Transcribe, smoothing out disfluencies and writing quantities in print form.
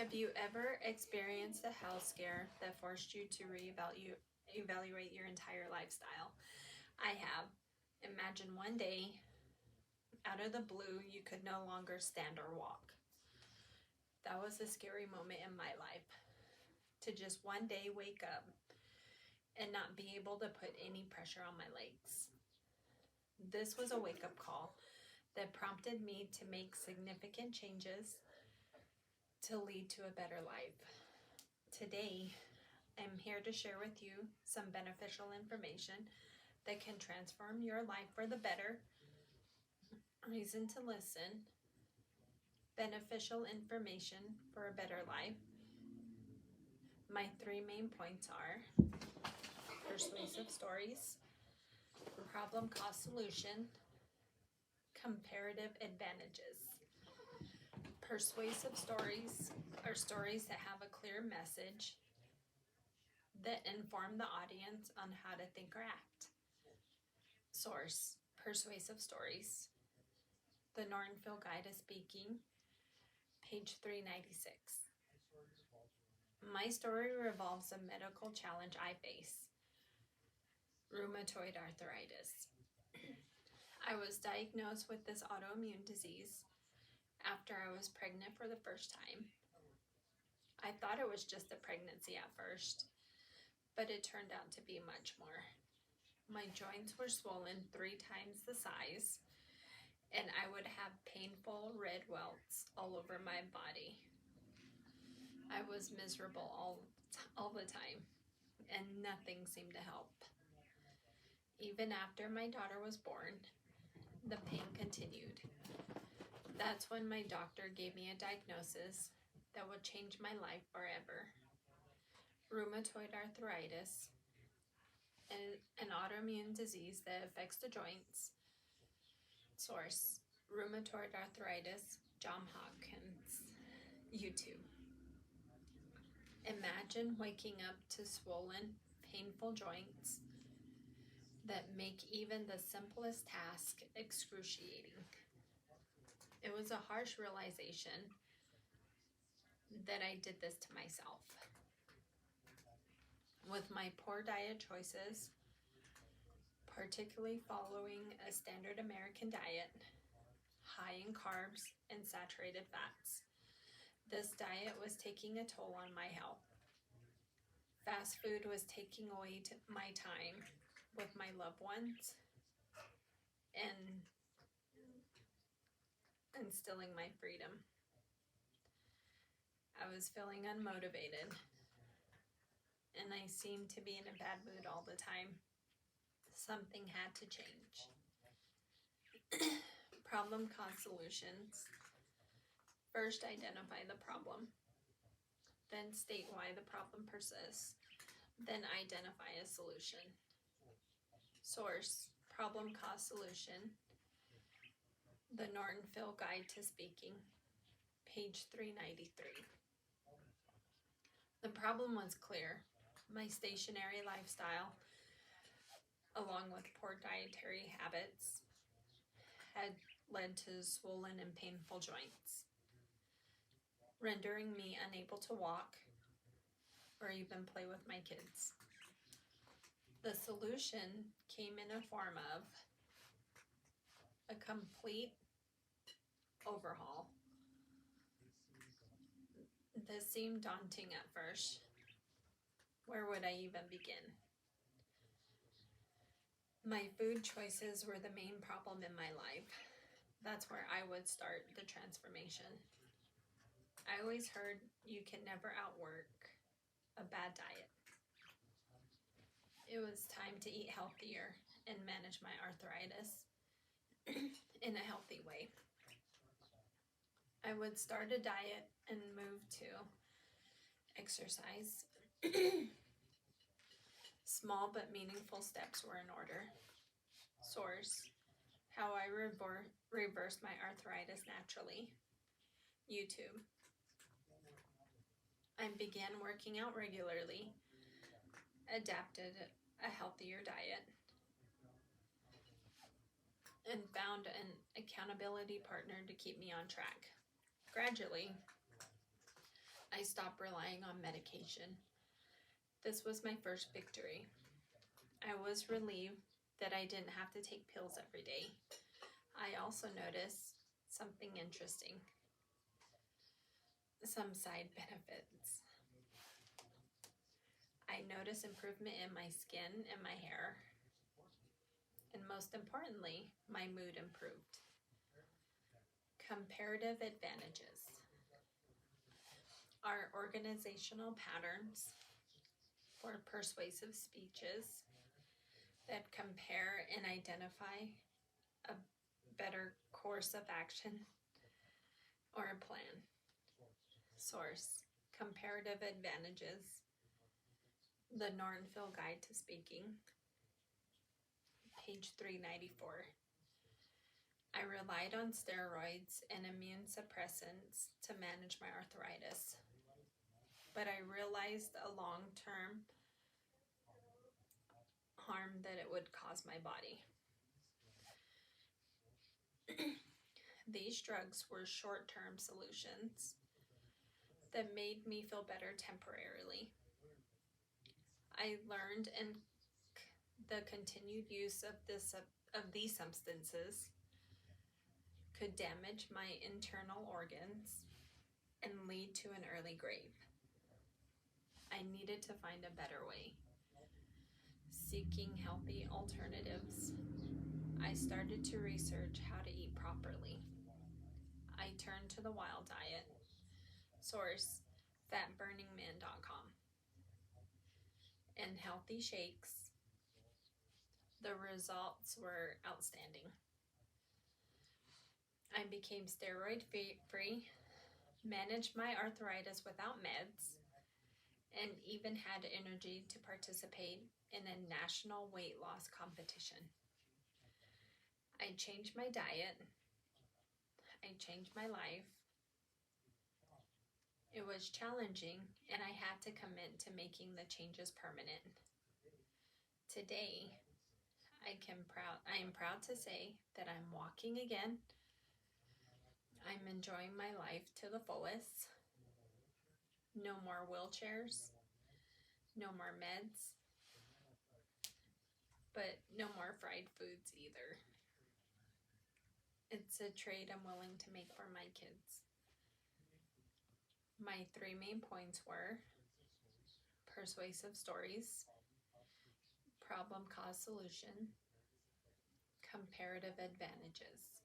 Have you ever experienced a health scare that forced you to evaluate your entire lifestyle? I have. Imagine one day, out of the blue, you could no longer stand or walk. That was a scary moment in my life. To just one day wake up and not be able to put any pressure on my legs. This was a wake-up call that prompted me to make significant changes to lead to a better life. Today, I'm here to share with you some beneficial information that can transform your life for the better. Reason to listen. Beneficial information for a better life. My 3 main points are persuasive stories, problem cause solution, comparative advantages. Persuasive stories are stories that have a clear message that inform the audience on how to think or act. Source: Persuasive Stories. The Nortonville Guide to Speaking, page 396. My story revolves a medical challenge I face: rheumatoid arthritis. I was diagnosed with this autoimmune disease after I was pregnant for the first time. I thought it was just a pregnancy at first, but it turned out to be much more. My joints were swollen 3 times the size, and I would have painful red welts all over my body. I was miserable all the time, and nothing seemed to help. Even after my daughter was born, the pain continued. That's when my doctor gave me a diagnosis that would change my life forever: rheumatoid arthritis, an autoimmune disease that affects the joints. Source: Rheumatoid Arthritis, Johns Hopkins, YouTube. Imagine waking up to swollen, painful joints that make even the simplest task excruciating. It was a harsh realization that I did this to myself. With my poor diet choices, particularly following a standard American diet, high in carbs and saturated fats, this diet was taking a toll on my health. Fast food was taking away my time with my loved ones and instilling my freedom. I was feeling unmotivated, and I seemed to be in a bad mood all the time. Something had to change. Problem cause solutions. First, identify the problem. Then state why the problem persists. Then identify a solution. Source: Problem cause solution. The Nortonville Guide to Speaking, page 393. The problem was clear. My stationary lifestyle, along with poor dietary habits, had led to swollen and painful joints, rendering me unable to walk or even play with my kids. The solution came in a form of a complete overhaul. This seemed daunting at first. Where would I even begin? My food choices were the main problem in my life. That's where I would start the transformation. I always heard you can never outwork a bad diet. It was time to eat healthier and manage my arthritis in a healthy way. I would start a diet and move to exercise. Small but meaningful steps were in order. Source: How I reversed my arthritis naturally. YouTube. I began working out regularly, adapted a healthier diet, and found an accountability partner to keep me on track. Gradually, I stopped relying on medication. This was my first victory. I was relieved that I didn't have to take pills every day. I also noticed something interesting, some side benefits. I noticed improvement in my skin and my hair, and most importantly, my mood improved. Comparative advantages. Our organizational patterns for persuasive speeches that compare and identify a better course of action or a plan. Source: Comparative Advantages, The Nortonville Guide to Speaking, page 394. I relied on steroids and immune suppressants to manage my arthritis, but I realized a long-term harm that it would cause my body. These drugs were short-term solutions that made me feel better temporarily. I learned in the continued use of these substances could damage my internal organs and lead to an early grave. I needed to find a better way. Seeking healthy alternatives, I started to research how to eat properly. I turned to the wild diet. Source: fatburningman.com. And healthy shakes. The results were outstanding. I became steroid free, managed my arthritis without meds, and even had energy to participate in a national weight loss competition. I changed my diet. I changed my life. It was challenging, and I had to commit to making the changes permanent. Today, I am proud to say that I'm walking again. I'm enjoying my life to the fullest. No more wheelchairs, no more meds, but no more fried foods either. It's a trade I'm willing to make for my kids. My 3 main points were persuasive stories, problem cause solution, comparative advantages.